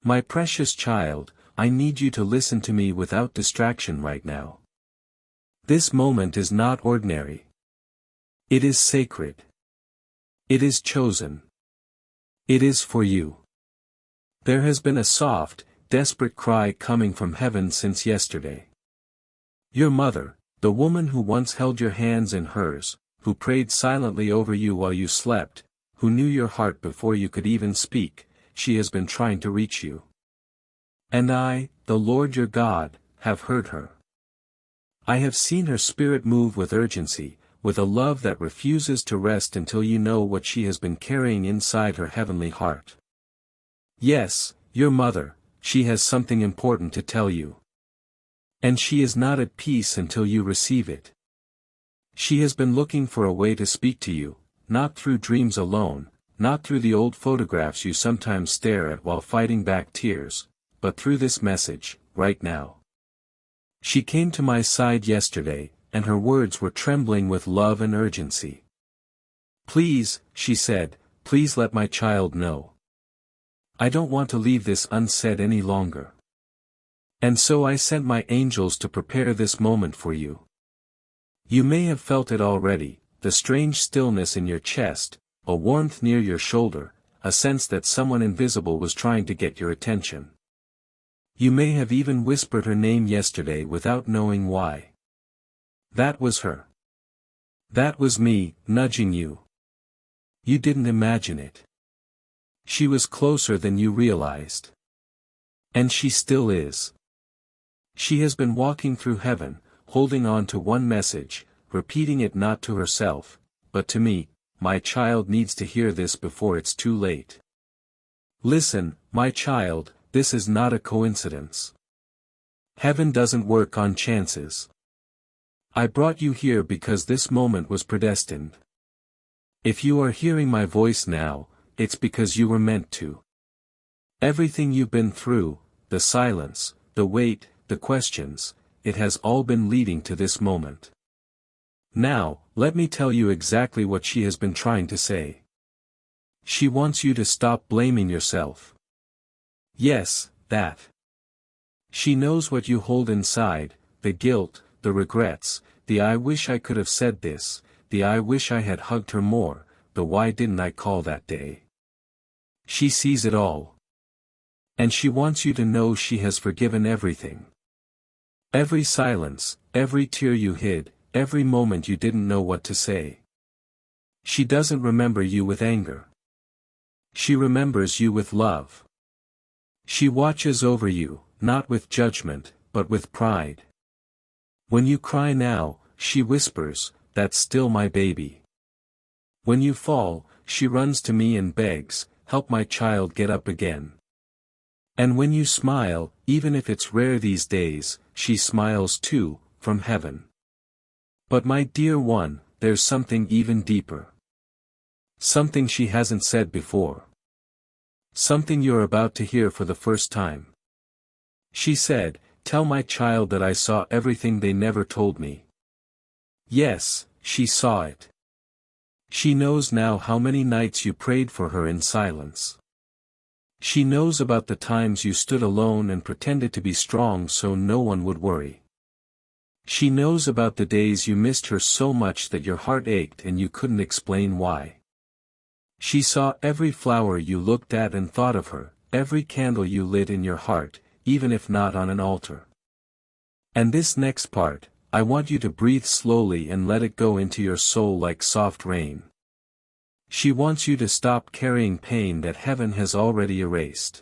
My precious child, I need you to listen to me without distraction right now. This moment is not ordinary. It is sacred. It is chosen. It is for you. There has been a soft, desperate cry coming from heaven since yesterday. Your mother, the woman who once held your hands in hers, who prayed silently over you while you slept, who knew your heart before you could even speak, she has been trying to reach you. And I, the Lord your God, have heard her. I have seen her spirit move with urgency, with a love that refuses to rest until you know what she has been carrying inside her heavenly heart. Yes, your mother, she has something important to tell you. And she is not at peace until you receive it. She has been looking for a way to speak to you, not through dreams alone, not through the old photographs you sometimes stare at while fighting back tears, but through this message, right now. She came to my side yesterday, and her words were trembling with love and urgency. Please, she said, please let my child know. I don't want to leave this unsaid any longer. And so I sent my angels to prepare this moment for you. You may have felt it already, the strange stillness in your chest, a warmth near your shoulder, a sense that someone invisible was trying to get your attention. You may have even whispered her name yesterday without knowing why. That was her. That was me, nudging you. You didn't imagine it. She was closer than you realized. And she still is. She has been walking through heaven, holding on to one message, repeating it not to herself, but to me. My child needs to hear this before it's too late. Listen, my child, this is not a coincidence. Heaven doesn't work on chances. I brought you here because this moment was predestined. If you are hearing my voice now, it's because you were meant to. Everything you've been through, the silence, the wait, the questions, it has all been leading to this moment. Now, let me tell you exactly what she has been trying to say. She wants you to stop blaming yourself. Yes, that. She knows what you hold inside, the guilt, the regrets, the I wish I could have said this, the I wish I had hugged her more, the why didn't I call that day. She sees it all. And she wants you to know she has forgiven everything. Every silence, every tear you hid, every moment you didn't know what to say. She doesn't remember you with anger. She remembers you with love. She watches over you, not with judgment, but with pride. When you cry now, she whispers, that's still my baby. When you fall, she runs to me and begs, help my child get up again. And when you smile, even if it's rare these days, she smiles too, from heaven. But my dear one, there's something even deeper. Something she hasn't said before. Something you're about to hear for the first time. She said, tell my child that I saw everything they never told me. Yes, she saw it. She knows now how many nights you prayed for her in silence. She knows about the times you stood alone and pretended to be strong so no one would worry. She knows about the days you missed her so much that your heart ached and you couldn't explain why. She saw every flower you looked at and thought of her, every candle you lit in your heart, even if not on an altar. And this next part, I want you to breathe slowly and let it go into your soul like soft rain. She wants you to stop carrying pain that heaven has already erased.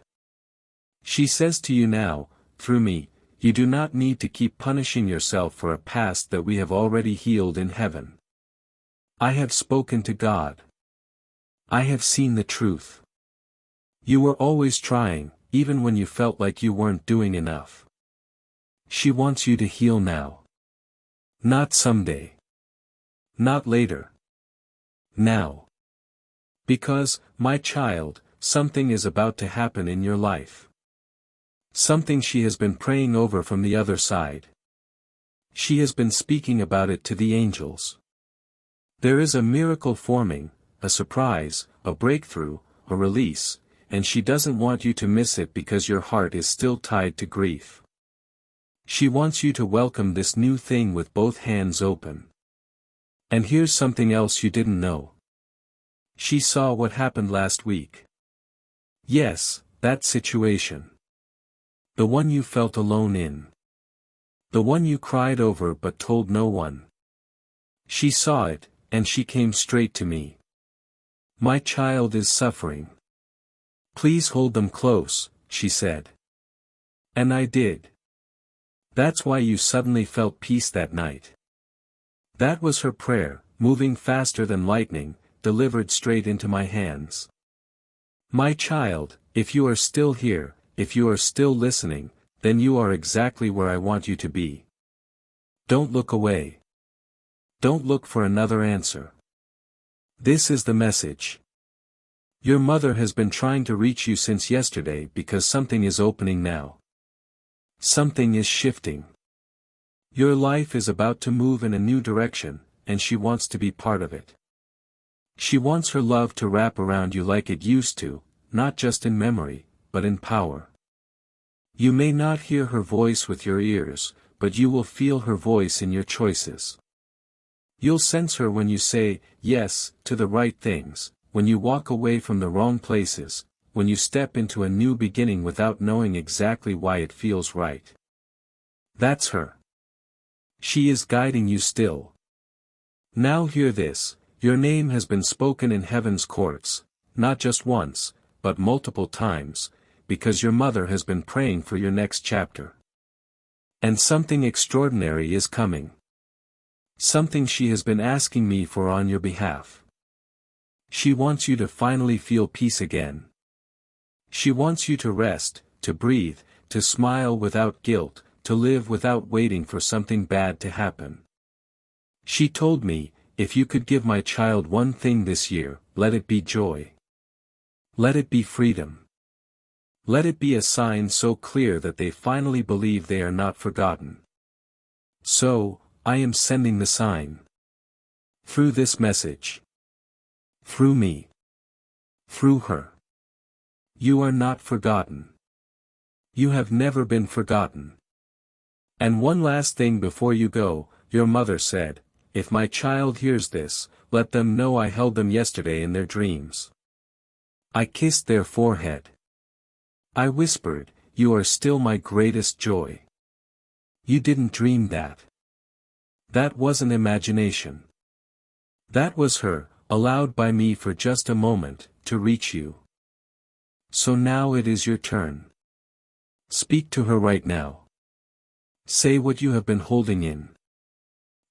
She says to you now, through me, you do not need to keep punishing yourself for a past that we have already healed in heaven. I have spoken to God. I have seen the truth. You were always trying, even when you felt like you weren't doing enough. She wants you to heal now. Not someday. Not later. Now. Because, my child, something is about to happen in your life. Something she has been praying over from the other side. She has been speaking about it to the angels. There is a miracle forming, a surprise, a breakthrough, a release. and she doesn't want you to miss it because your heart is still tied to grief. She wants you to welcome this new thing with both hands open. And here's something else you didn't know. She saw what happened last week. Yes, that situation. The one you felt alone in. The one you cried over but told no one. She saw it, and she came straight to me. My child is suffering. Please hold them close, she said. And I did. That's why you suddenly felt peace that night. That was her prayer, moving faster than lightning, delivered straight into my hands. My child, if you are still here, if you are still listening, then you are exactly where I want you to be. Don't look away. Don't look for another answer. This is the message. Your mother has been trying to reach you since yesterday because something is opening now. Something is shifting. Your life is about to move in a new direction, and she wants to be part of it. She wants her love to wrap around you like it used to, not just in memory, but in power. You may not hear her voice with your ears, but you will feel her voice in your choices. You'll sense her when you say yes to the right things, when you walk away from the wrong places, when you step into a new beginning without knowing exactly why it feels right. That's her. She is guiding you still. Now hear this, your name has been spoken in heaven's courts, not just once, but multiple times, because your mother has been praying for your next chapter. And something extraordinary is coming. Something she has been asking me for on your behalf. She wants you to finally feel peace again. She wants you to rest, to breathe, to smile without guilt, to live without waiting for something bad to happen. She told me, if you could give my child one thing this year, let it be joy. Let it be freedom. Let it be a sign so clear that they finally believe they are not forgotten. So, I am sending the sign. Through this message. Through me. Through her. You are not forgotten. You have never been forgotten. And one last thing before you go, your mother said, if my child hears this, let them know I held them yesterday in their dreams. I kissed their forehead. I whispered, you are still my greatest joy. You didn't dream that. That wasn't imagination. That was her, allowed by me for just a moment, to reach you. So now it is your turn. Speak to her right now. Say what you have been holding in.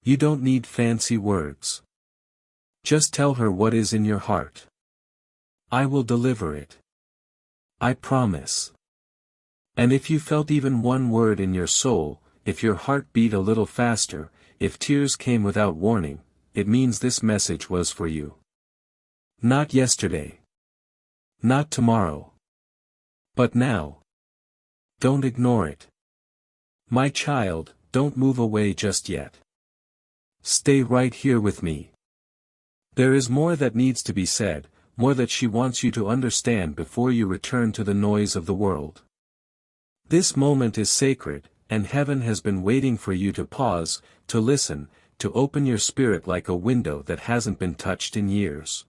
You don't need fancy words. Just tell her what is in your heart. I will deliver it. I promise. And if you felt even one word in your soul, if your heart beat a little faster, if tears came without warning, it means this message was for you. Not yesterday. Not tomorrow. But now. Don't ignore it. My child, don't move away just yet. Stay right here with me. There is more that needs to be said, more that she wants you to understand before you return to the noise of the world. This moment is sacred, and heaven has been waiting for you to pause, to listen, to open your spirit like a window that hasn't been touched in years.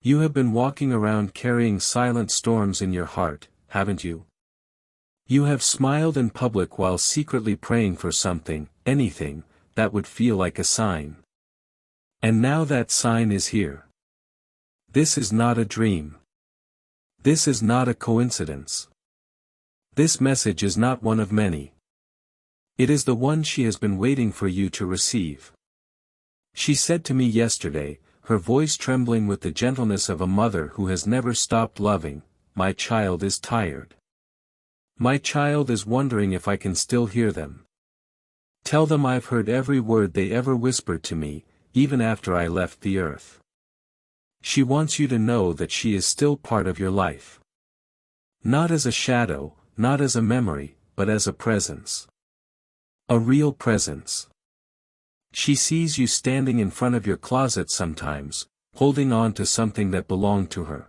You have been walking around carrying silent storms in your heart, haven't you? You have smiled in public while secretly praying for something, anything, that would feel like a sign. And now that sign is here. This is not a dream. This is not a coincidence. This message is not one of many. It is the one she has been waiting for you to receive. She said to me yesterday, her voice trembling with the gentleness of a mother who has never stopped loving, my child is tired. My child is wondering if I can still hear them. Tell them I've heard every word they ever whispered to me, even after I left the earth. She wants you to know that she is still part of your life. Not as a shadow, not as a memory, but as a presence. A real presence. She sees you standing in front of your closet sometimes, holding on to something that belonged to her.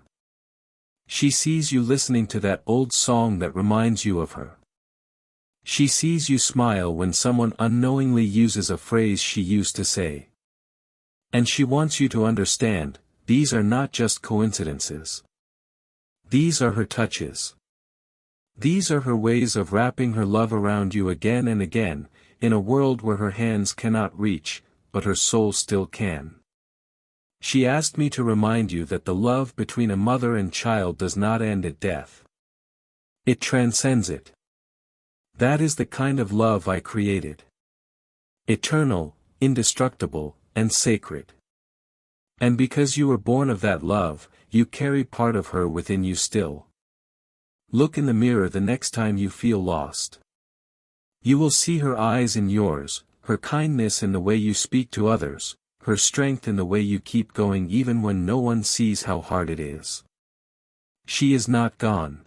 She sees you listening to that old song that reminds you of her. She sees you smile when someone unknowingly uses a phrase she used to say. And she wants you to understand, these are not just coincidences. These are her touches. These are her ways of wrapping her love around you again and again, in a world where her hands cannot reach, but her soul still can. She asked me to remind you that the love between a mother and child does not end at death. It transcends it. That is the kind of love I created. Eternal, indestructible, and sacred. And because you were born of that love, you carry part of her within you still. Look in the mirror the next time you feel lost. You will see her eyes in yours, her kindness in the way you speak to others, her strength in the way you keep going even when no one sees how hard it is. She is not gone.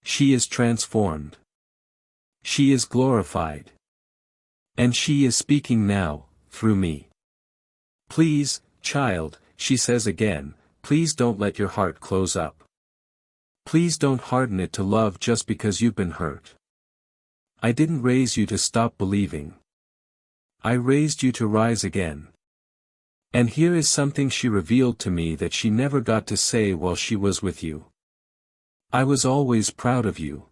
She is transformed. She is glorified. And she is speaking now, through me. Please, child, she says again, please don't let your heart close up. Please don't harden it to love just because you've been hurt. I didn't raise you to stop believing. I raised you to rise again. And here is something she revealed to me that she never got to say while she was with you. I was always proud of you.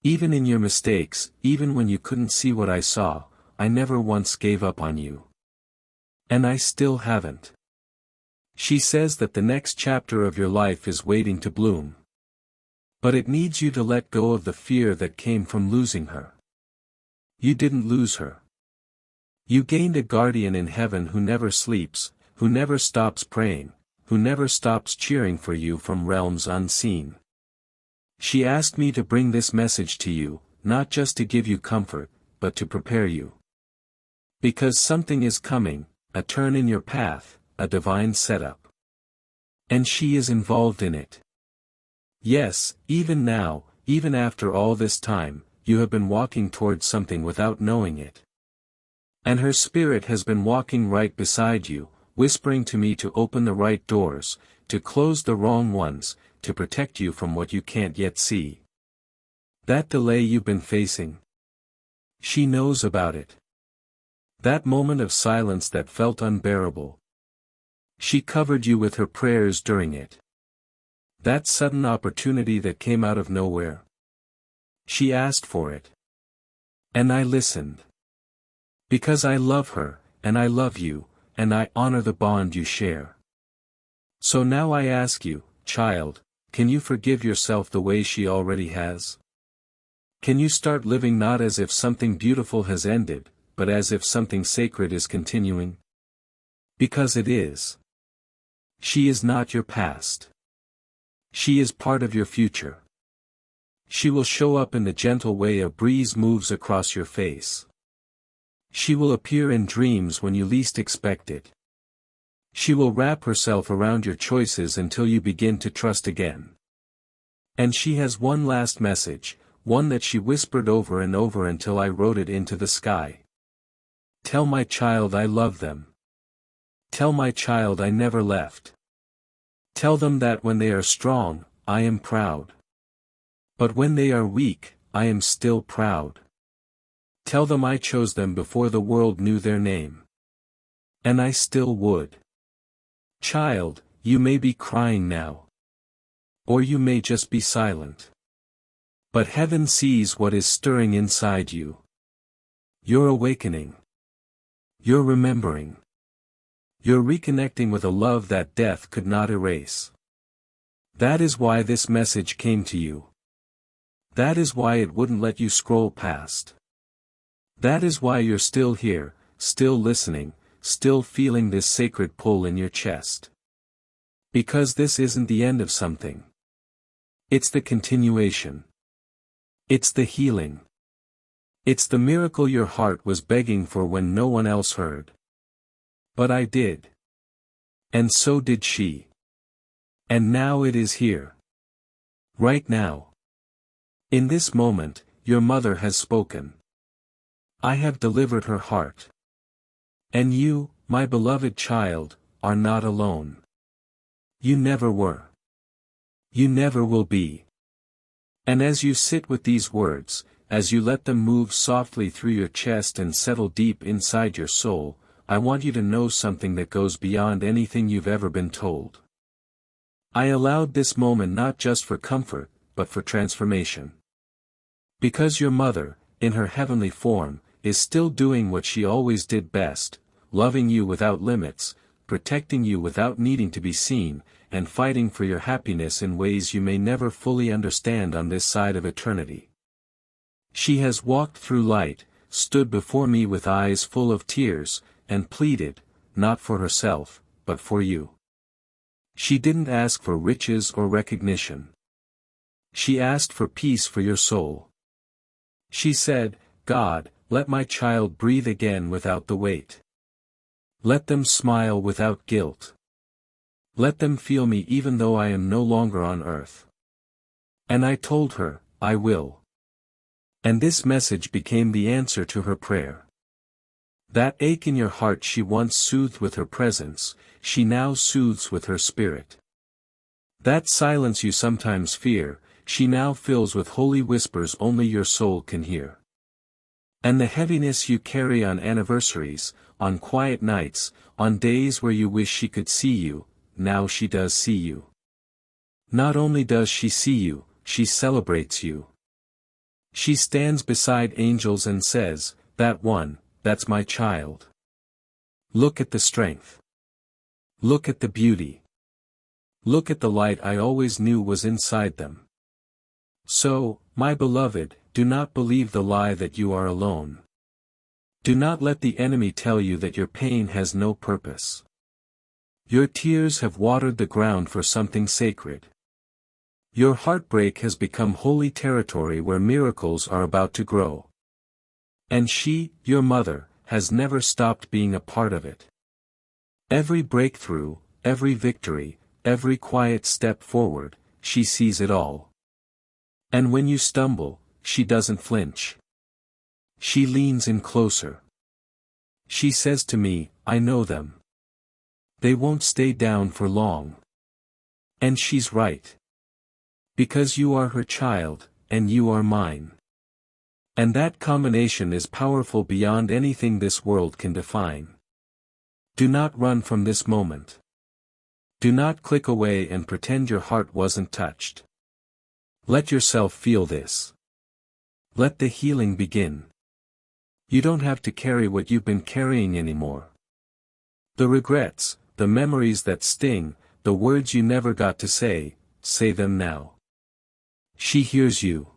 Even in your mistakes, even when you couldn't see what I saw, I never once gave up on you. And I still haven't. She says that the next chapter of your life is waiting to bloom. But it needs you to let go of the fear that came from losing her. You didn't lose her. You gained a guardian in heaven who never sleeps, who never stops praying, who never stops cheering for you from realms unseen. She asked me to bring this message to you, not just to give you comfort, but to prepare you. Because something is coming, a turn in your path, a divine setup. And she is involved in it. Yes, even now, even after all this time, you have been walking towards something without knowing it. And her spirit has been walking right beside you, whispering to me to open the right doors, to close the wrong ones, to protect you from what you can't yet see. That delay you've been facing. She knows about it. That moment of silence that felt unbearable. She covered you with her prayers during it. That sudden opportunity that came out of nowhere. She asked for it. And I listened. Because I love her, and I love you, and I honor the bond you share. So now I ask you, child, can you forgive yourself the way she already has? Can you start living not as if something beautiful has ended, but as if something sacred is continuing? Because it is. She is not your past. She is part of your future. She will show up in the gentle way a breeze moves across your face. She will appear in dreams when you least expect it. She will wrap herself around your choices until you begin to trust again. And she has one last message, one that she whispered over and over until I wrote it into the sky. Tell my child I love them. Tell my child I never left. Tell them that when they are strong, I am proud. But when they are weak, I am still proud. Tell them I chose them before the world knew their name. And I still would. Child, you may be crying now. Or you may just be silent. But heaven sees what is stirring inside you. You're awakening. You're remembering. You're reconnecting with a love that death could not erase. That is why this message came to you. That is why it wouldn't let you scroll past. That is why you're still here, still listening, still feeling this sacred pull in your chest. Because this isn't the end of something. It's the continuation. It's the healing. It's the miracle your heart was begging for when no one else heard. But I did. And so did she. And now it is here. Right now. In this moment, your mother has spoken. I have delivered her heart. And you, my beloved child, are not alone. You never were. You never will be. And as you sit with these words, as you let them move softly through your chest and settle deep inside your soul, I want you to know something that goes beyond anything you've ever been told. I allowed this moment not just for comfort, but for transformation. Because your mother, in her heavenly form, is still doing what she always did best, loving you without limits, protecting you without needing to be seen, and fighting for your happiness in ways you may never fully understand on this side of eternity. She has walked through light, stood before me with eyes full of tears, and pleaded, not for herself, but for you. She didn't ask for riches or recognition. She asked for peace for your soul. She said, God, let my child breathe again without the weight. Let them smile without guilt. Let them feel me even though I am no longer on earth. And I told her, I will. And this message became the answer to her prayer. That ache in your heart she once soothed with her presence, she now soothes with her spirit. That silence you sometimes fear, she now fills with holy whispers only your soul can hear. And the heaviness you carry on anniversaries, on quiet nights, on days where you wish she could see you, now she does see you. Not only does she see you, she celebrates you. She stands beside angels and says, that one, that's my child. Look at the strength. Look at the beauty. Look at the light I always knew was inside them. So, my beloved, do not believe the lie that you are alone. Do not let the enemy tell you that your pain has no purpose. Your tears have watered the ground for something sacred. Your heartbreak has become holy territory where miracles are about to grow. And she, your mother, has never stopped being a part of it. Every breakthrough, every victory, every quiet step forward, she sees it all. And when you stumble, she doesn't flinch. She leans in closer. She says to me, I know them. They won't stay down for long. And she's right. Because you are her child, and you are mine. And that combination is powerful beyond anything this world can define. Do not run from this moment. Do not click away and pretend your heart wasn't touched. Let yourself feel this. Let the healing begin. You don't have to carry what you've been carrying anymore. The regrets, the memories that sting, the words you never got to say them now. She hears you.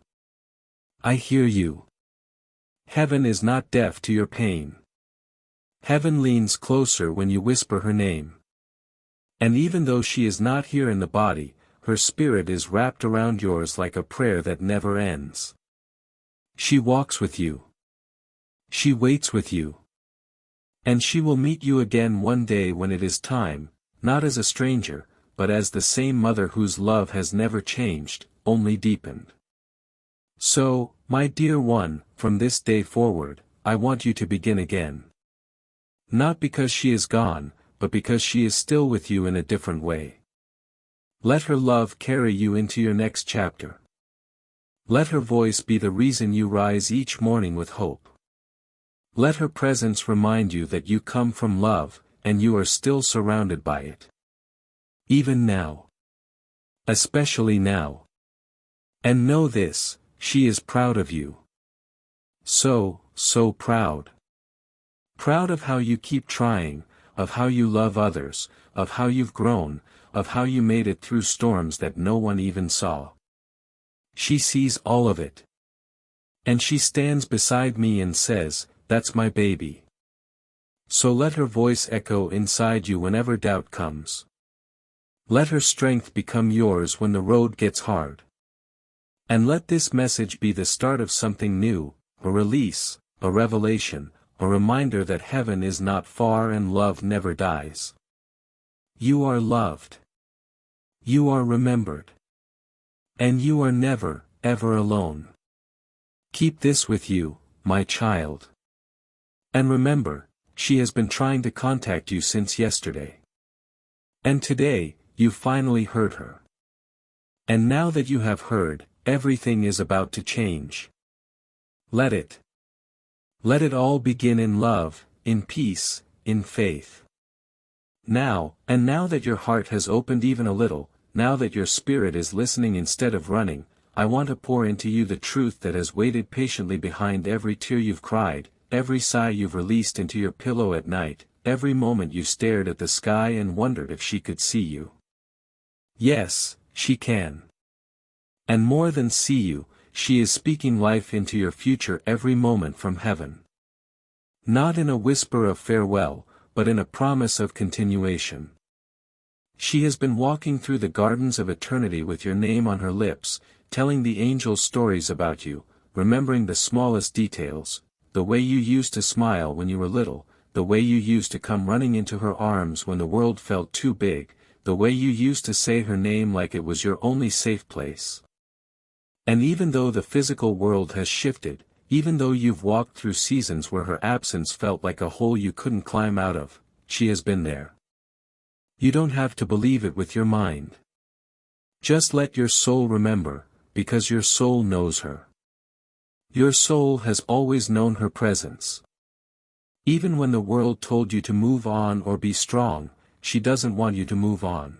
I hear you. Heaven is not deaf to your pain. Heaven leans closer when you whisper her name. And even though she is not here in the body, her spirit is wrapped around yours like a prayer that never ends. She walks with you. She waits with you. And she will meet you again one day when it is time, not as a stranger, but as the same mother whose love has never changed, only deepened. So, my dear one, from this day forward, I want you to begin again. Not because she is gone, but because she is still with you in a different way. Let her love carry you into your next chapter. Let her voice be the reason you rise each morning with hope. Let her presence remind you that you come from love, and you are still surrounded by it. Even now. Especially now. And know this, she is proud of you. So proud. Proud of how you keep trying, of how you love others, of how you've grown, of how you made it through storms that no one even saw. She sees all of it. And she stands beside me and says, that's my baby. So let her voice echo inside you whenever doubt comes. Let her strength become yours when the road gets hard. And let this message be the start of something new, a release, a revelation, a reminder that heaven is not far and love never dies. You are loved. You are remembered. And you are never, ever alone. Keep this with you, my child. And remember, she has been trying to contact you since yesterday. And today, you finally heard her. And now that you have heard, everything is about to change. Let it. Let it all begin in love, in peace, in faith. Now that your heart has opened even a little, now that your spirit is listening instead of running, I want to pour into you the truth that has waited patiently behind every tear you've cried, every sigh you've released into your pillow at night, every moment you stared at the sky and wondered if she could see you. Yes, she can. And more than see you, she is speaking life into your future every moment from heaven. Not in a whisper of farewell, but in a promise of continuation. She has been walking through the gardens of eternity with your name on her lips, telling the angels stories about you, remembering the smallest details, the way you used to smile when you were little, the way you used to come running into her arms when the world felt too big, the way you used to say her name like it was your only safe place. And even though the physical world has shifted, even though you've walked through seasons where her absence felt like a hole you couldn't climb out of, she has been there. You don't have to believe it with your mind. Just let your soul remember, because your soul knows her. Your soul has always known her presence. Even when the world told you to move on or be strong, she doesn't want you to move on.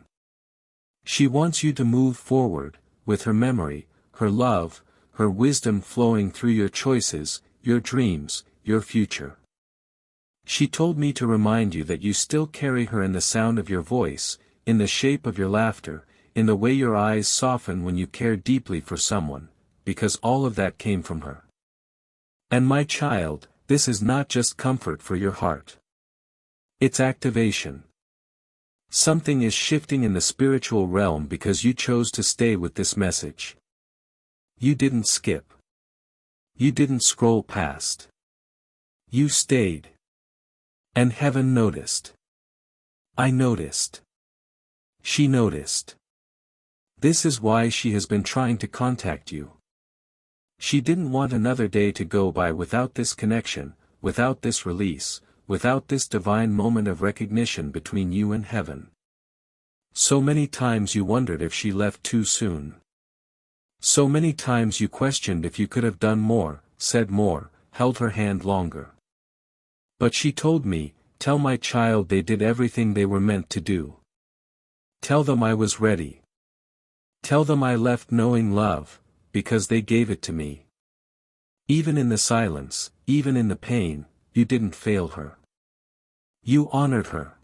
She wants you to move forward, with her memory, her love, her wisdom flowing through your choices, your dreams, your future. She told me to remind you that you still carry her in the sound of your voice, in the shape of your laughter, in the way your eyes soften when you care deeply for someone, because all of that came from her. And my child, this is not just comfort for your heart. It's activation. Something is shifting in the spiritual realm because you chose to stay with this message. You didn't skip. You didn't scroll past. You stayed. And heaven noticed. I noticed. She noticed. This is why she has been trying to contact you. She didn't want another day to go by without this connection, without this release, without this divine moment of recognition between you and heaven. So many times you wondered if she left too soon. So many times you questioned if you could have done more, said more, held her hand longer. But she told me, tell my child they did everything they were meant to do. Tell them I was ready. Tell them I left knowing love, because they gave it to me. Even in the silence, even in the pain, you didn't fail her. You honored her.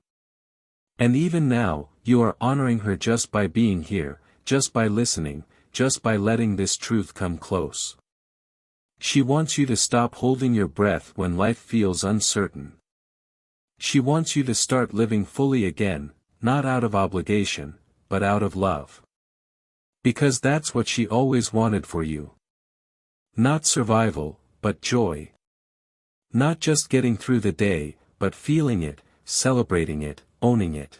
And even now, you are honoring her just by being here, just by listening, just by letting this truth come close. She wants you to stop holding your breath when life feels uncertain. She wants you to start living fully again, not out of obligation, but out of love. Because that's what she always wanted for you. Not survival, but joy. Not just getting through the day, but feeling it, celebrating it, owning it.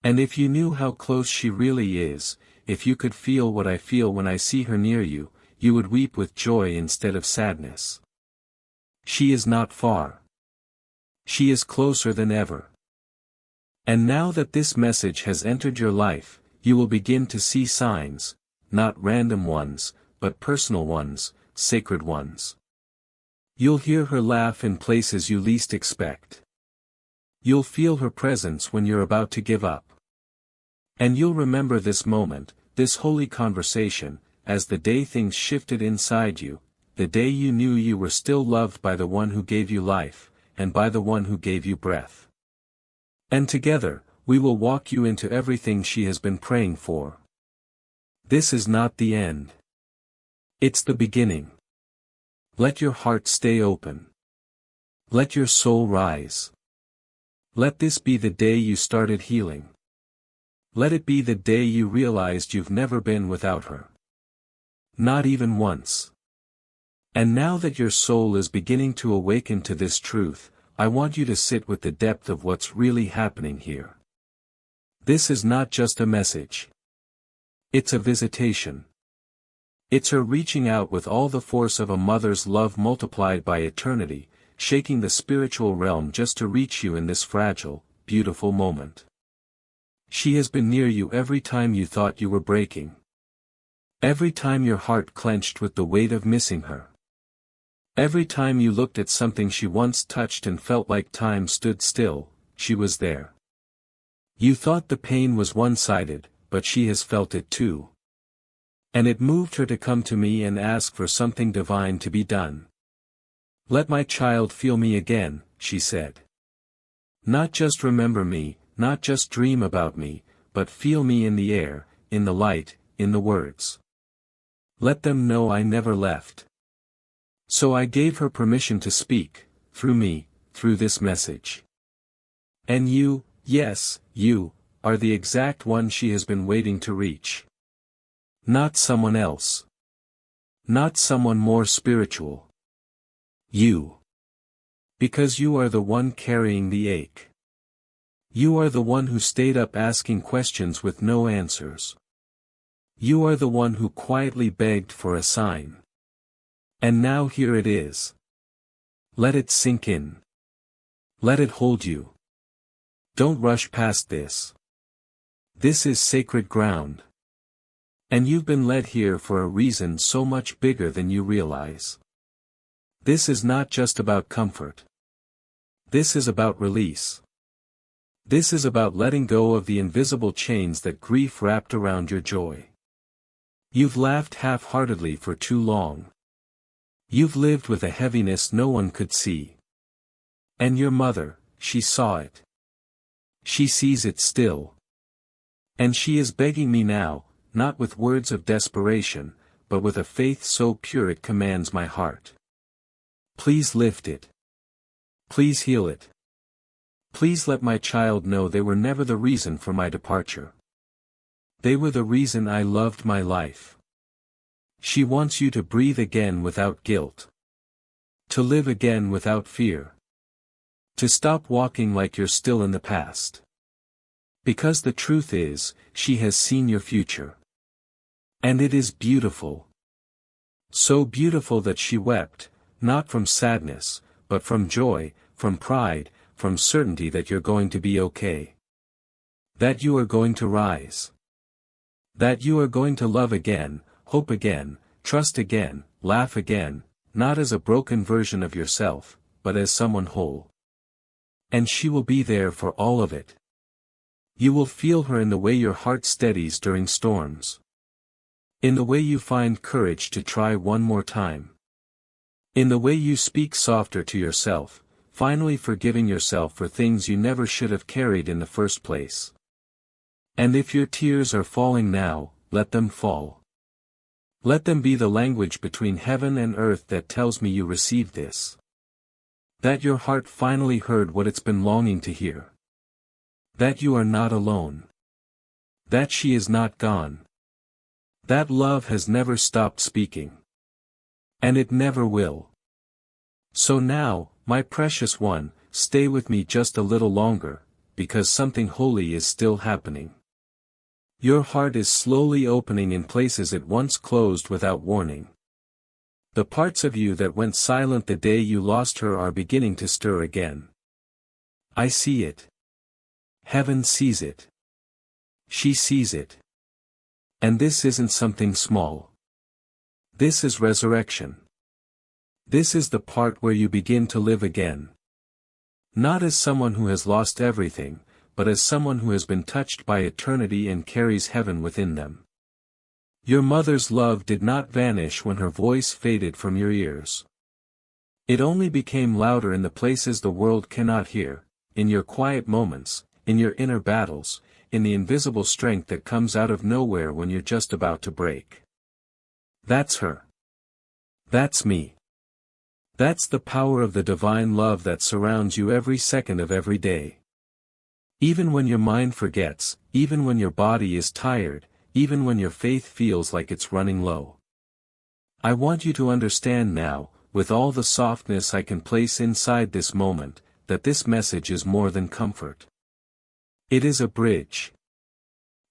And if you knew how close she really is, if you could feel what I feel when I see her near you, you would weep with joy instead of sadness. She is not far. She is closer than ever. And now that this message has entered your life, you will begin to see signs, not random ones, but personal ones, sacred ones. You'll hear her laugh in places you least expect. You'll feel her presence when you're about to give up. And you'll remember this moment, this holy conversation, as the day things shifted inside you, the day you knew you were still loved by the one who gave you life, and by the one who gave you breath. And together, we will walk you into everything she has been praying for. This is not the end. It's the beginning. Let your heart stay open. Let your soul rise. Let this be the day you started healing. Let it be the day you realized you've never been without her. Not even once. And now that your soul is beginning to awaken to this truth, I want you to sit with the depth of what's really happening here. This is not just a message. It's a visitation. It's her reaching out with all the force of a mother's love multiplied by eternity, shaking the spiritual realm just to reach you in this fragile, beautiful moment. She has been near you every time you thought you were breaking. Every time your heart clenched with the weight of missing her. Every time you looked at something she once touched and felt like time stood still, she was there. You thought the pain was one-sided, but she has felt it too. And it moved her to come to me and ask for something divine to be done. Let my child feel me again, she said. Not just remember me, not just dream about me, but feel me in the air, in the light, in the words. Let them know I never left. So I gave her permission to speak, through me, through this message. And you, yes, you, are the exact one she has been waiting to reach. Not someone else. Not someone more spiritual. You. Because you are the one carrying the ache. You are the one who stayed up asking questions with no answers. You are the one who quietly begged for a sign. And now here it is. Let it sink in. Let it hold you. Don't rush past this. This is sacred ground. And you've been led here for a reason so much bigger than you realize. This is not just about comfort. This is about release. This is about letting go of the invisible chains that grief wrapped around your joy. You've laughed half-heartedly for too long. You've lived with a heaviness no one could see. And your mother, she saw it. She sees it still. And she is begging me now, not with words of desperation, but with a faith so pure it commands my heart. Please lift it. Please heal it. Please let my child know they were never the reason for my departure. They were the reason I loved my life. She wants you to breathe again without guilt. To live again without fear. To stop walking like you're still in the past. Because the truth is, she has seen your future. And it is beautiful. So beautiful that she wept, not from sadness, but from joy, from pride, from certainty that you're going to be okay. That you are going to rise. That you are going to love again, hope again, trust again, laugh again, not as a broken version of yourself, but as someone whole. And she will be there for all of it. You will feel her in the way your heart steadies during storms. In the way you find courage to try one more time. In the way you speak softer to yourself, finally forgiving yourself for things you never should have carried in the first place. And if your tears are falling now, let them fall. Let them be the language between heaven and earth that tells me you received this. That your heart finally heard what it's been longing to hear. That you are not alone. That she is not gone. That love has never stopped speaking. And it never will. So now, my precious one, stay with me just a little longer, because something holy is still happening. Your heart is slowly opening in places it once closed without warning. The parts of you that went silent the day you lost her are beginning to stir again. I see it. Heaven sees it. She sees it. And this isn't something small. This is resurrection. This is the part where you begin to live again. Not as someone who has lost everything, but as someone who has been touched by eternity and carries heaven within them. Your mother's love did not vanish when her voice faded from your ears. It only became louder in the places the world cannot hear, in your quiet moments, in your inner battles, in the invisible strength that comes out of nowhere when you're just about to break. That's her. That's me. That's the power of the divine love that surrounds you every second of every day. Even when your mind forgets, even when your body is tired, even when your faith feels like it's running low. I want you to understand now, with all the softness I can place inside this moment, that this message is more than comfort. It is a bridge.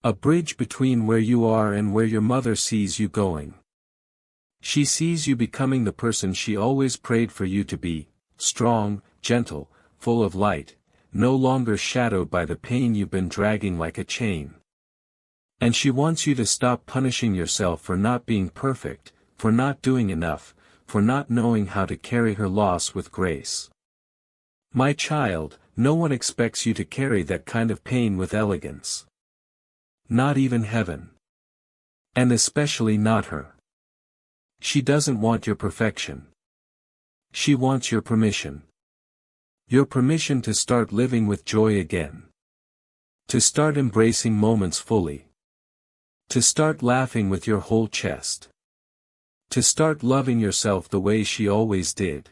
A bridge between where you are and where your mother sees you going. She sees you becoming the person she always prayed for you to be, strong, gentle, full of light, no longer shadowed by the pain you've been dragging like a chain. And she wants you to stop punishing yourself for not being perfect, for not doing enough, for not knowing how to carry her loss with grace. My child, no one expects you to carry that kind of pain with elegance. Not even heaven. And especially not her. She doesn't want your perfection. She wants your permission. Your permission to start living with joy again. To start embracing moments fully. To start laughing with your whole chest. To start loving yourself the way she always did.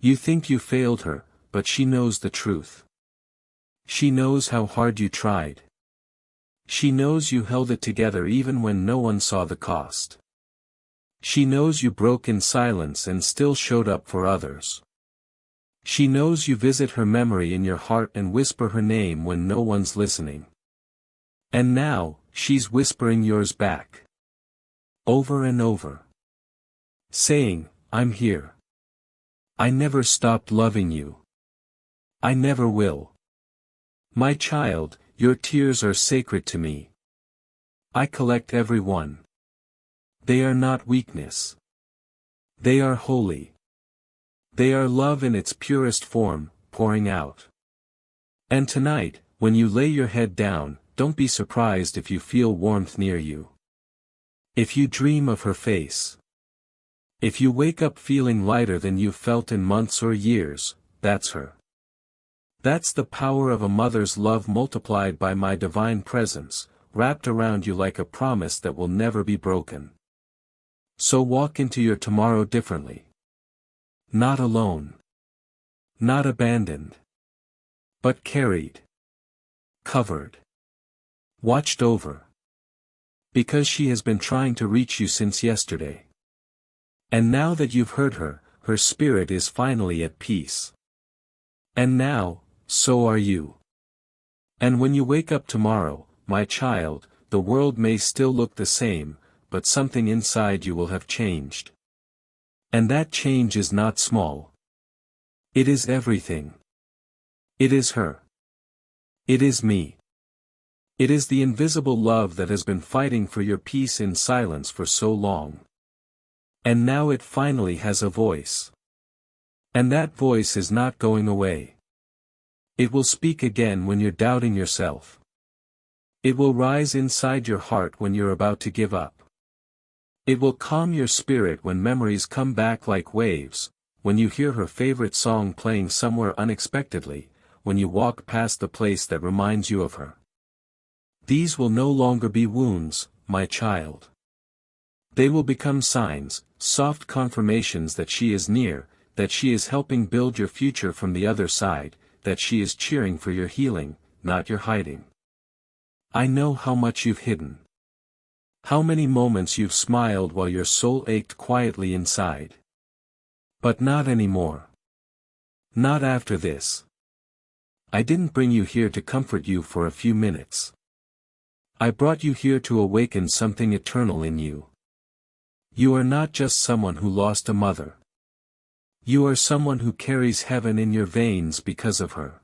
You think you failed her, but she knows the truth. She knows how hard you tried. She knows you held it together even when no one saw the cost. She knows you broke in silence and still showed up for others. She knows you visit her memory in your heart and whisper her name when no one's listening. And now, she's whispering yours back. Over and over. Saying, I'm here. I never stopped loving you. I never will. My child, your tears are sacred to me. I collect every one. They are not weakness. They are holy. They are love in its purest form, pouring out. And tonight, when you lay your head down, don't be surprised if you feel warmth near you. If you dream of her face. If you wake up feeling lighter than you've felt in months or years, that's her. That's the power of a mother's love multiplied by my divine presence, wrapped around you like a promise that will never be broken. So walk into your tomorrow differently. Not alone. Not abandoned. But carried. Covered. Watched over. Because she has been trying to reach you since yesterday. And now that you've heard her, her spirit is finally at peace. And now, so are you. And when you wake up tomorrow, my child, the world may still look the same, but something inside you will have changed. And that change is not small. It is everything. It is her. It is me. It is the invisible love that has been fighting for your peace in silence for so long. And now it finally has a voice. And that voice is not going away. It will speak again when you're doubting yourself. It will rise inside your heart when you're about to give up. It will calm your spirit when memories come back like waves, when you hear her favorite song playing somewhere unexpectedly, when you walk past the place that reminds you of her. These will no longer be wounds, my child. They will become signs, soft confirmations that she is near, that she is helping build your future from the other side, that she is cheering for your healing, not your hiding. I know how much you've hidden. How many moments you've smiled while your soul ached quietly inside. But not anymore. Not after this. I didn't bring you here to comfort you for a few minutes. I brought you here to awaken something eternal in you. You are not just someone who lost a mother. You are someone who carries heaven in your veins because of her.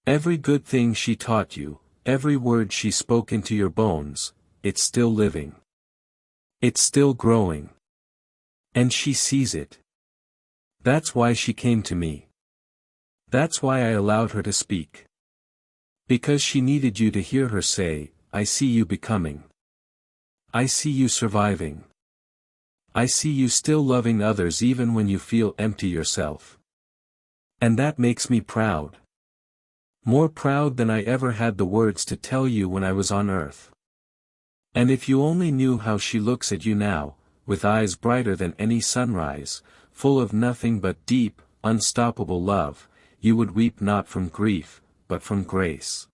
Every good thing she taught you, every word she spoke into your bones, it's still living. It's still growing. And she sees it. That's why she came to me. That's why I allowed her to speak. Because she needed you to hear her say, I see you becoming. I see you surviving. I see you still loving others even when you feel empty yourself. And that makes me proud. More proud than I ever had the words to tell you when I was on earth. And if you only knew how she looks at you now, with eyes brighter than any sunrise, full of nothing but deep, unstoppable love, you would weep not from grief, but from grace.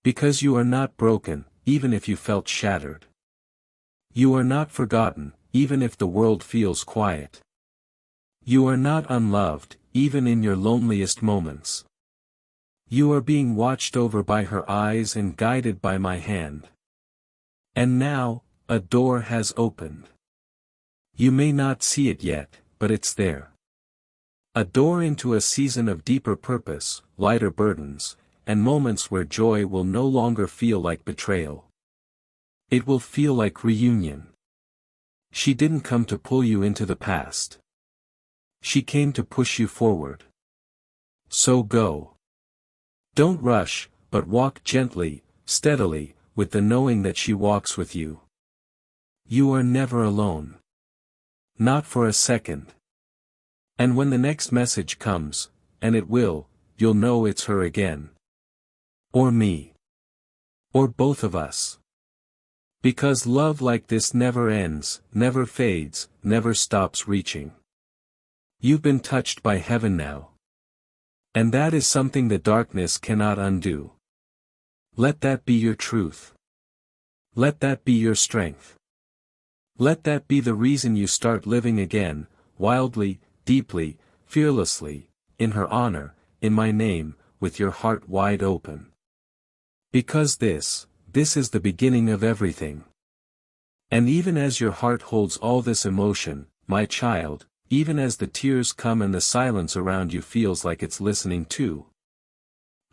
Because you are not broken, even if you felt shattered. You are not forgotten, even if the world feels quiet. You are not unloved, even in your loneliest moments. You are being watched over by her eyes and guided by my hand. And now, a door has opened. You may not see it yet, but it's there. A door into a season of deeper purpose, lighter burdens, and moments where joy will no longer feel like betrayal. It will feel like reunion. She didn't come to pull you into the past. She came to push you forward. So go. Don't rush, but walk gently, steadily, with the knowing that she walks with you. You are never alone. Not for a second. And when the next message comes, and it will, you'll know it's her again. Or me. Or both of us. Because love like this never ends, never fades, never stops reaching. You've been touched by heaven now. And that is something the darkness cannot undo. Let that be your truth. Let that be your strength. Let that be the reason you start living again, wildly, deeply, fearlessly, in her honor, in my name, with your heart wide open. Because this is the beginning of everything. And even as your heart holds all this emotion, my child, even as the tears come and the silence around you feels like it's listening too,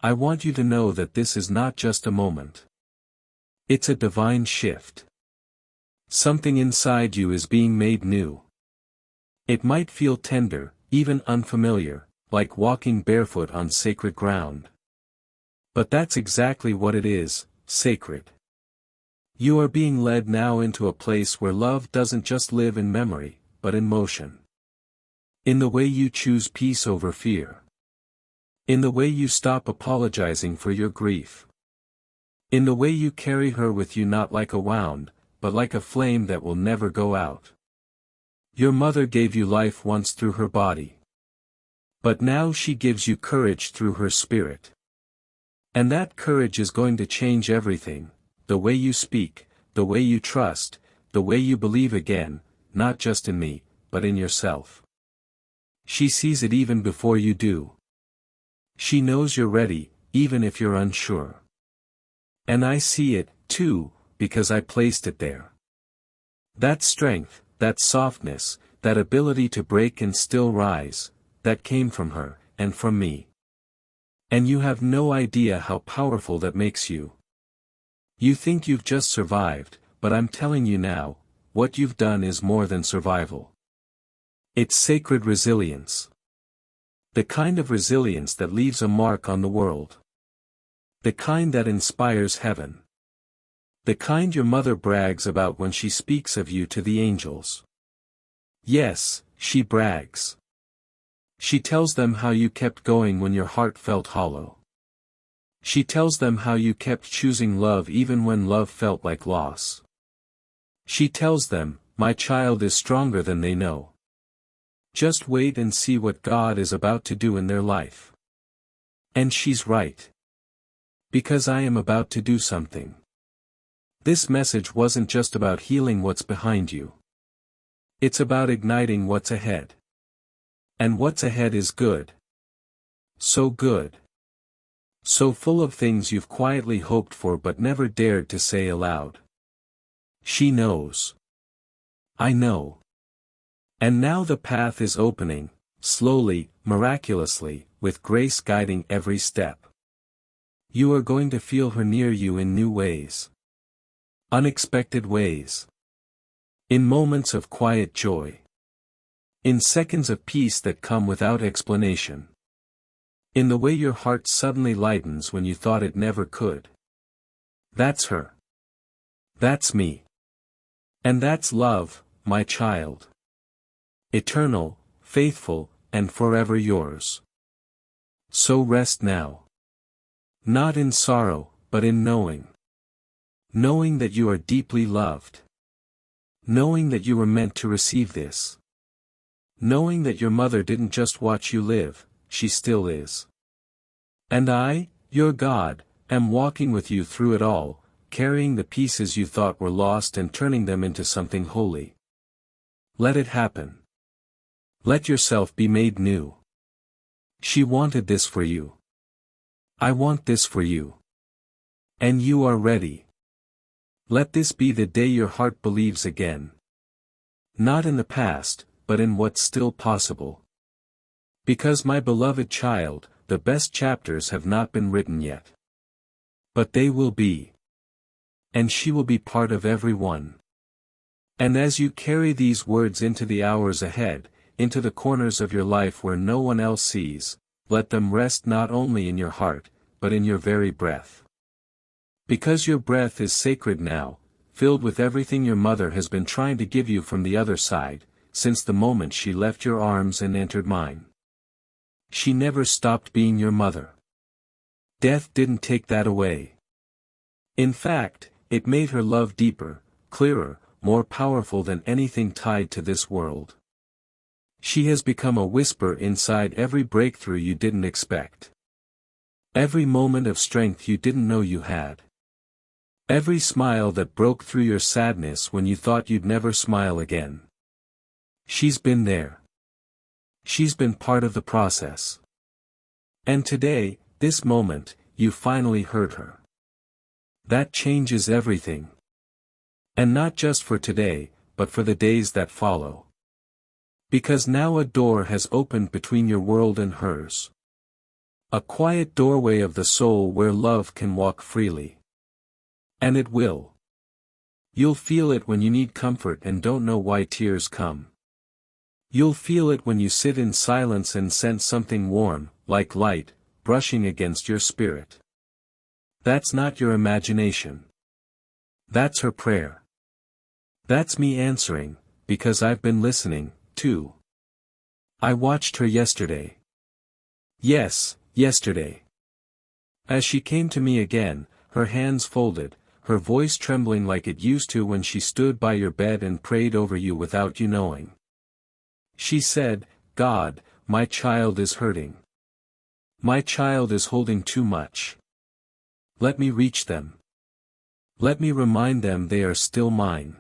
I want you to know that this is not just a moment. It's a divine shift. Something inside you is being made new. It might feel tender, even unfamiliar, like walking barefoot on sacred ground. But that's exactly what it is, sacred. You are being led now into a place where love doesn't just live in memory, but in motion. In the way you choose peace over fear. In the way you stop apologizing for your grief. In the way you carry her with you not like a wound, but like a flame that will never go out. Your mother gave you life once through her body. But now she gives you courage through her spirit. And that courage is going to change everything, the way you speak, the way you trust, the way you believe again, not just in me, but in yourself. She sees it even before you do. She knows you're ready, even if you're unsure. And I see it, too, because I placed it there. That strength, that softness, that ability to break and still rise, that came from her, and from me. And you have no idea how powerful that makes you. You think you've just survived, but I'm telling you now, what you've done is more than survival. It's sacred resilience. The kind of resilience that leaves a mark on the world. The kind that inspires heaven. The kind your mother brags about when she speaks of you to the angels. Yes, she brags. She tells them how you kept going when your heart felt hollow. She tells them how you kept choosing love even when love felt like loss. She tells them, my child is stronger than they know. Just wait and see what God is about to do in their life. And she's right. Because I am about to do something. This message wasn't just about healing what's behind you. It's about igniting what's ahead. And what's ahead is good. So good. So full of things you've quietly hoped for but never dared to say aloud. She knows. I know. And now the path is opening, slowly, miraculously, with grace guiding every step. You are going to feel her near you in new ways. Unexpected ways. In moments of quiet joy. In seconds of peace that come without explanation. In the way your heart suddenly lightens when you thought it never could. That's her. That's me. And that's love, my child. Eternal, faithful, and forever yours. So rest now. Not in sorrow, but in knowing. Knowing that you are deeply loved. Knowing that you were meant to receive this. Knowing that your mother didn't just watch you live, she still is. And I, your God, am walking with you through it all, carrying the pieces you thought were lost and turning them into something holy. Let it happen. Let yourself be made new. She wanted this for you. I want this for you. And you are ready. Let this be the day your heart believes again. Not in the past, but in what's still possible. Because my beloved child, the best chapters have not been written yet. But they will be. And she will be part of every one. And as you carry these words into the hours ahead, into the corners of your life where no one else sees, let them rest not only in your heart, but in your very breath. Because your breath is sacred now, filled with everything your mother has been trying to give you from the other side, since the moment she left your arms and entered mine. She never stopped being your mother. Death didn't take that away. In fact, it made her love deeper, clearer, more powerful than anything tied to this world. She has become a whisper inside every breakthrough you didn't expect. Every moment of strength you didn't know you had. Every smile that broke through your sadness when you thought you'd never smile again. She's been there. She's been part of the process. And today, this moment, you finally heard her. That changes everything. And not just for today, but for the days that follow. Because now a door has opened between your world and hers. A quiet doorway of the soul where love can walk freely. And it will. You'll feel it when you need comfort and don't know why tears come. You'll feel it when you sit in silence and sense something warm, like light, brushing against your spirit. That's not your imagination. That's her prayer. That's me answering, because I've been listening, too. I watched her yesterday. Yes, yesterday. As she came to me again, her hands folded, her voice trembling like it used to when she stood by your bed and prayed over you without you knowing. She said, "God, my child is hurting. My child is holding too much. Let me reach them. Let me remind them they are still mine."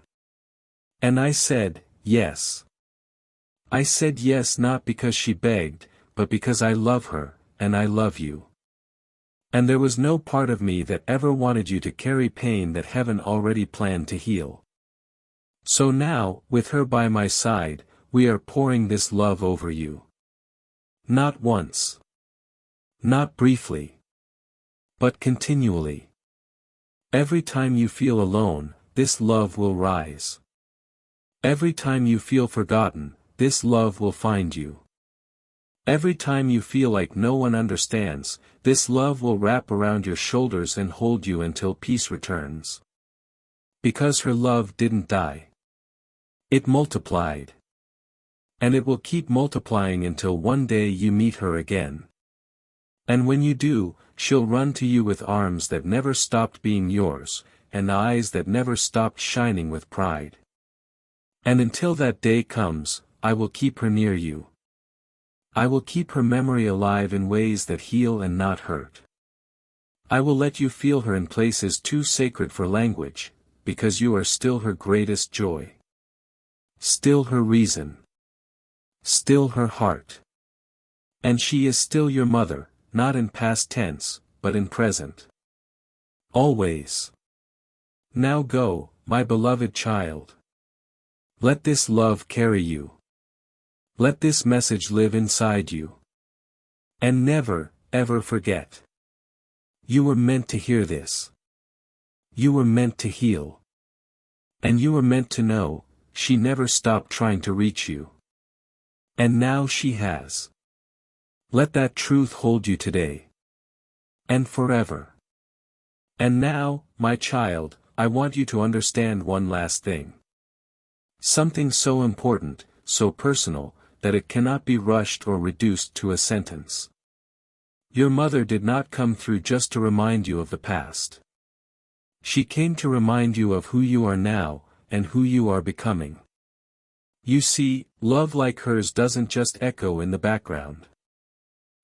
And I said, yes. I said yes not because she begged, but because I love her, and I love you. And there was no part of me that ever wanted you to carry pain that heaven already planned to heal. So now, with her by my side, we are pouring this love over you. Not once. Not briefly. But continually. Every time you feel alone, this love will rise. Every time you feel forgotten, this love will find you. Every time you feel like no one understands, this love will wrap around your shoulders and hold you until peace returns. Because her love didn't die. It multiplied. And it will keep multiplying until one day you meet her again. And when you do, she'll run to you with arms that never stopped being yours, and eyes that never stopped shining with pride. And until that day comes, I will keep her near you. I will keep her memory alive in ways that heal and not hurt. I will let you feel her in places too sacred for language, because you are still her greatest joy. Still her reason. Still her heart. And she is still your mother, not in past tense, but in present. Always. Now go, my beloved child. Let this love carry you. Let this message live inside you. And never, ever forget. You were meant to hear this. You were meant to heal. And you were meant to know, she never stopped trying to reach you. And now she has. Let that truth hold you today. And forever. And now, my child, I want you to understand one last thing. Something so important, so personal, that it cannot be rushed or reduced to a sentence. Your mother did not come through just to remind you of the past. She came to remind you of who you are now, and who you are becoming. You see, love like hers doesn't just echo in the background.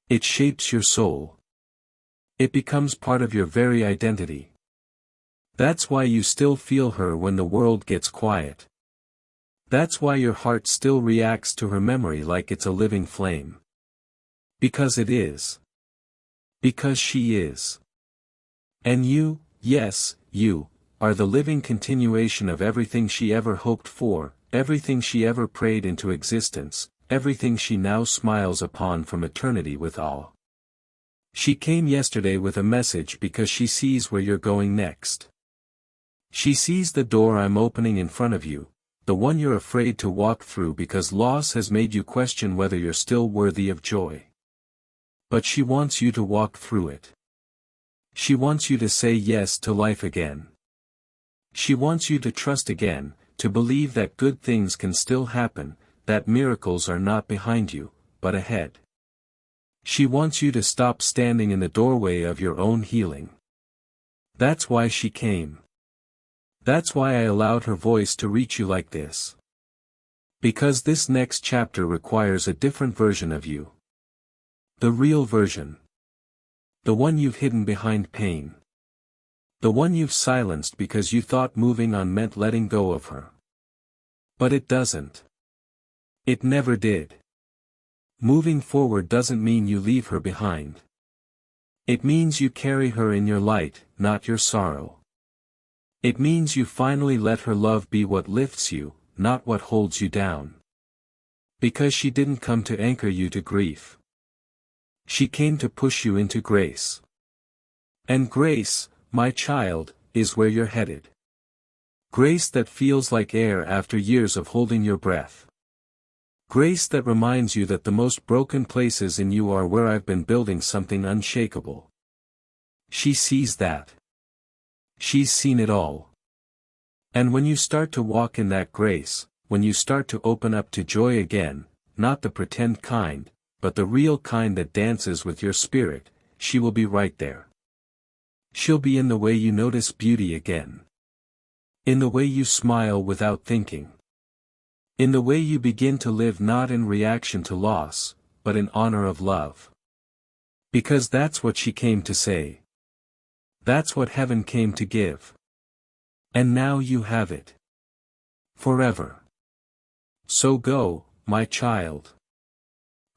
It shapes your soul. It becomes part of your very identity. That's why you still feel her when the world gets quiet. That's why your heart still reacts to her memory like it's a living flame. Because it is. Because she is. And you, yes, you, are the living continuation of everything she ever hoped for, everything she ever prayed into existence, everything she now smiles upon from eternity with awe. She came yesterday with a message because she sees where you're going next. She sees the door I'm opening in front of you, the one you're afraid to walk through because loss has made you question whether you're still worthy of joy. But she wants you to walk through it. She wants you to say yes to life again. She wants you to trust again, to believe that good things can still happen, that miracles are not behind you, but ahead. She wants you to stop standing in the doorway of your own healing. That's why she came. That's why I allowed her voice to reach you like this. Because this next chapter requires a different version of you. The real version. The one you've hidden behind pain. The one you've silenced because you thought moving on meant letting go of her. But it doesn't. It never did. Moving forward doesn't mean you leave her behind. It means you carry her in your light, not your sorrow. It means you finally let her love be what lifts you, not what holds you down. Because she didn't come to anchor you to grief. She came to push you into grace. And grace, my child, is where you're headed. Grace that feels like air after years of holding your breath. Grace that reminds you that the most broken places in you are where I've been building something unshakable. She sees that. She's seen it all. And when you start to walk in that grace, when you start to open up to joy again, not the pretend kind, but the real kind that dances with your spirit, she will be right there. She'll be in the way you notice beauty again. In the way you smile without thinking. In the way you begin to live not in reaction to loss, but in honor of love. Because that's what she came to say. That's what heaven came to give. And now you have it. Forever. So go, my child.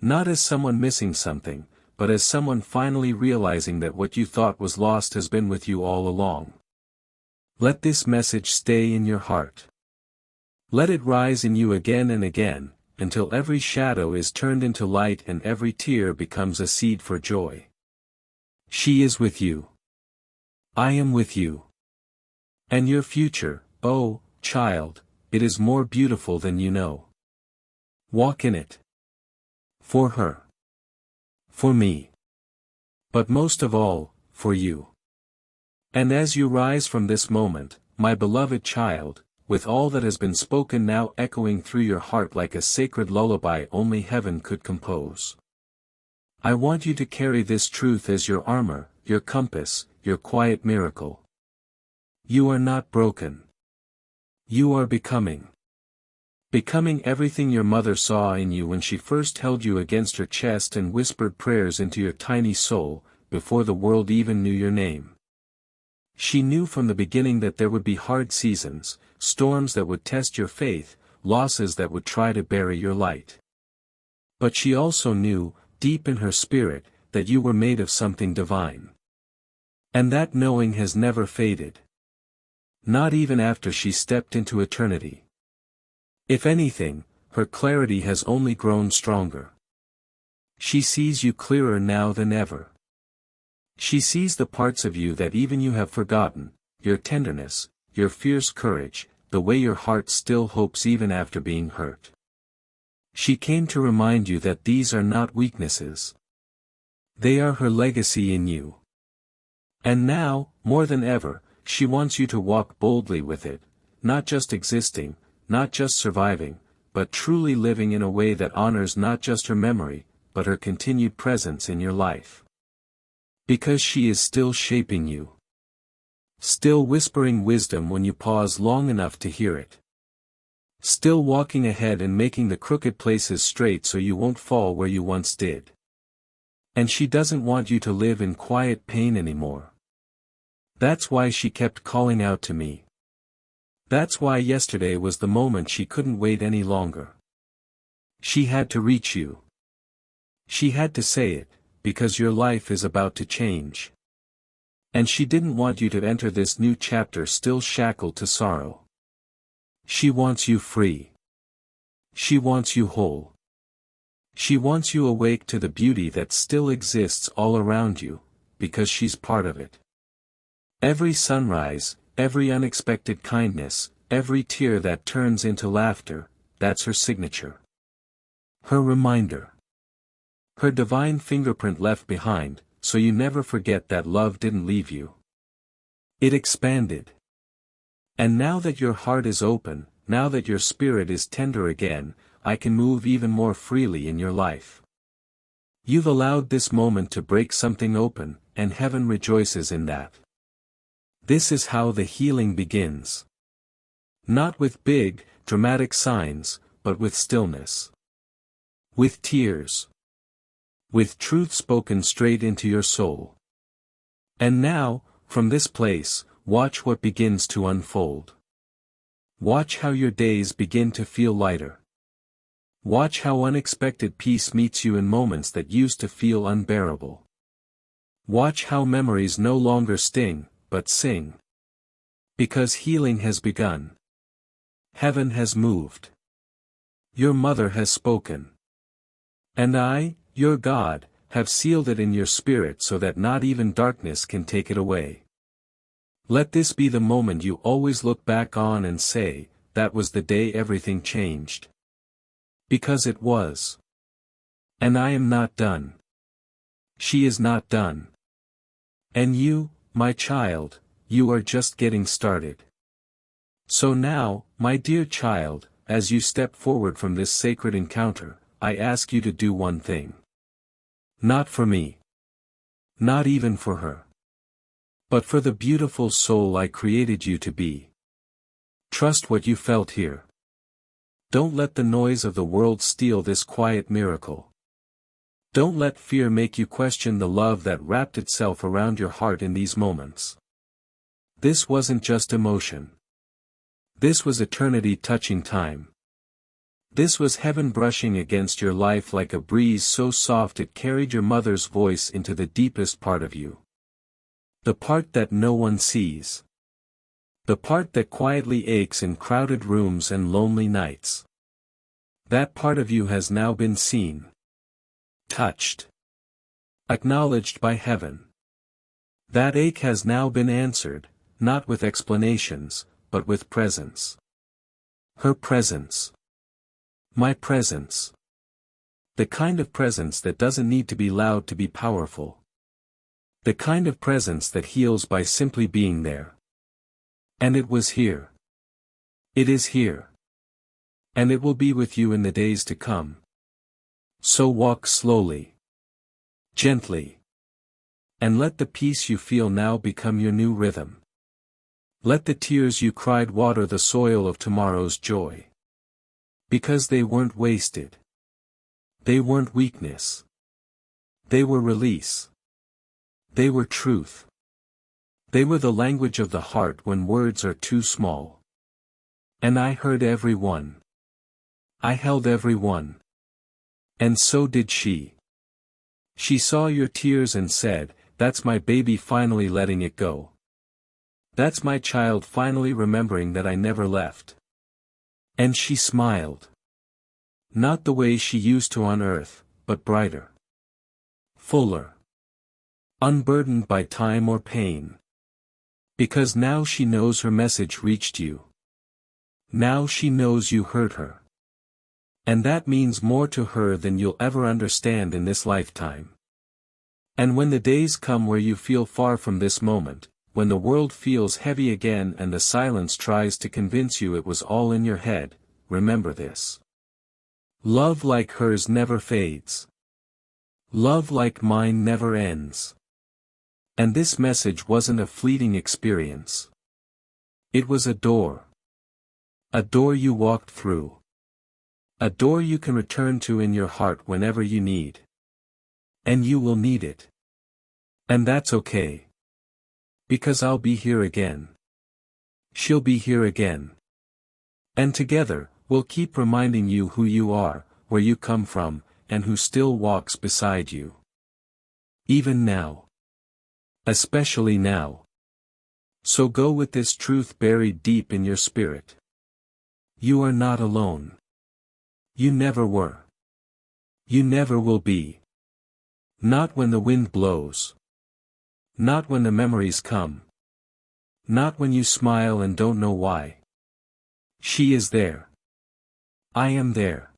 Not as someone missing something, but as someone finally realizing that what you thought was lost has been with you all along. Let this message stay in your heart. Let it rise in you again and again, until every shadow is turned into light and every tear becomes a seed for joy. She is with you. I am with you. And your future, oh, child, it is more beautiful than you know. Walk in it. For her. For me. But most of all, for you. And as you rise from this moment, my beloved child, with all that has been spoken now echoing through your heart like a sacred lullaby only heaven could compose. I want you to carry this truth as your armor, your compass, your quiet miracle. You are not broken. You are becoming. Becoming everything your mother saw in you when she first held you against her chest and whispered prayers into your tiny soul, before the world even knew your name. She knew from the beginning that there would be hard seasons, storms that would test your faith, losses that would try to bury your light. But she also knew, deep in her spirit, that you were made of something divine. And that knowing has never faded. Not even after she stepped into eternity. If anything, her clarity has only grown stronger. She sees you clearer now than ever. She sees the parts of you that even you have forgotten, your tenderness, your fierce courage, the way your heart still hopes even after being hurt. She came to remind you that these are not weaknesses. They are her legacy in you. And now, more than ever, she wants you to walk boldly with it, not just existing, not just surviving, but truly living in a way that honors not just her memory, but her continued presence in your life. Because she is still shaping you. Still whispering wisdom when you pause long enough to hear it. Still walking ahead and making the crooked places straight so you won't fall where you once did. And she doesn't want you to live in quiet pain anymore. That's why she kept calling out to me. That's why yesterday was the moment she couldn't wait any longer. She had to reach you. She had to say it, because your life is about to change. And she didn't want you to enter this new chapter still shackled to sorrow. She wants you free. She wants you whole. She wants you awake to the beauty that still exists all around you, because she's part of it. Every sunrise, every unexpected kindness, every tear that turns into laughter, that's her signature. Her reminder. Her divine fingerprint left behind, so you never forget that love didn't leave you. It expanded. And now that your heart is open, now that your spirit is tender again, I can move even more freely in your life. You've allowed this moment to break something open, and heaven rejoices in that. This is how the healing begins. Not with big, dramatic signs, but with stillness. With tears. With truth spoken straight into your soul. And now, from this place, watch what begins to unfold. Watch how your days begin to feel lighter. Watch how unexpected peace meets you in moments that used to feel unbearable. Watch how memories no longer sting, but sing. Because healing has begun. Heaven has moved. Your mother has spoken. And I, your God, have sealed it in your spirit so that not even darkness can take it away. Let this be the moment you always look back on and say, that was the day everything changed. Because it was. And I am not done. She is not done. And you, my child, you are just getting started. So now, my dear child, as you step forward from this sacred encounter, I ask you to do one thing. Not for me. Not even for her. But for the beautiful soul I created you to be. Trust what you felt here. Don't let the noise of the world steal this quiet miracle. Don't let fear make you question the love that wrapped itself around your heart in these moments. This wasn't just emotion. This was eternity touching time. This was heaven brushing against your life like a breeze so soft it carried your mother's voice into the deepest part of you. The part that no one sees. The part that quietly aches in crowded rooms and lonely nights. That part of you has now been seen. Touched. Acknowledged by heaven. That ache has now been answered, not with explanations, but with presence. Her presence. My presence. The kind of presence that doesn't need to be loud to be powerful. The kind of presence that heals by simply being there. And it was here. It is here. And it will be with you in the days to come. So walk slowly. Gently. And let the peace you feel now become your new rhythm. Let the tears you cried water the soil of tomorrow's joy. Because they weren't wasted. They weren't weakness. They were release. They were truth. They were the language of the heart when words are too small. And I heard every one. I held every one. And so did she. She saw your tears and said, that's my baby finally letting it go. That's my child finally remembering that I never left. And she smiled. Not the way she used to on earth, but brighter. Fuller. Unburdened by time or pain. Because now she knows her message reached you. Now she knows you heard her. And that means more to her than you'll ever understand in this lifetime. And when the days come where you feel far from this moment, when the world feels heavy again and the silence tries to convince you it was all in your head, remember this. Love like hers never fades. Love like mine never ends. And this message wasn't a fleeting experience. It was a door. A door you walked through. A door you can return to in your heart whenever you need. And you will need it. And that's okay. Because I'll be here again. She'll be here again. And together, we'll keep reminding you who you are, where you come from, and who still walks beside you. Even now. Especially now. So go with this truth buried deep in your spirit. You are not alone. You never were. You never will be. Not when the wind blows. Not when the memories come. Not when you smile and don't know why. She is there. I am there.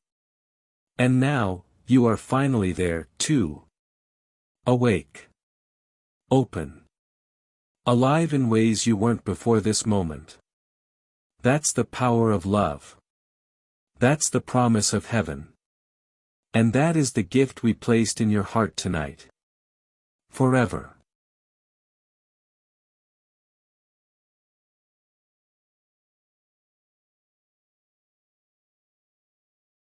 And now, you are finally there, too. Awake. Open. Alive in ways you weren't before this moment. That's the power of love. That's the promise of heaven. And that is the gift we placed in your heart tonight. Forever.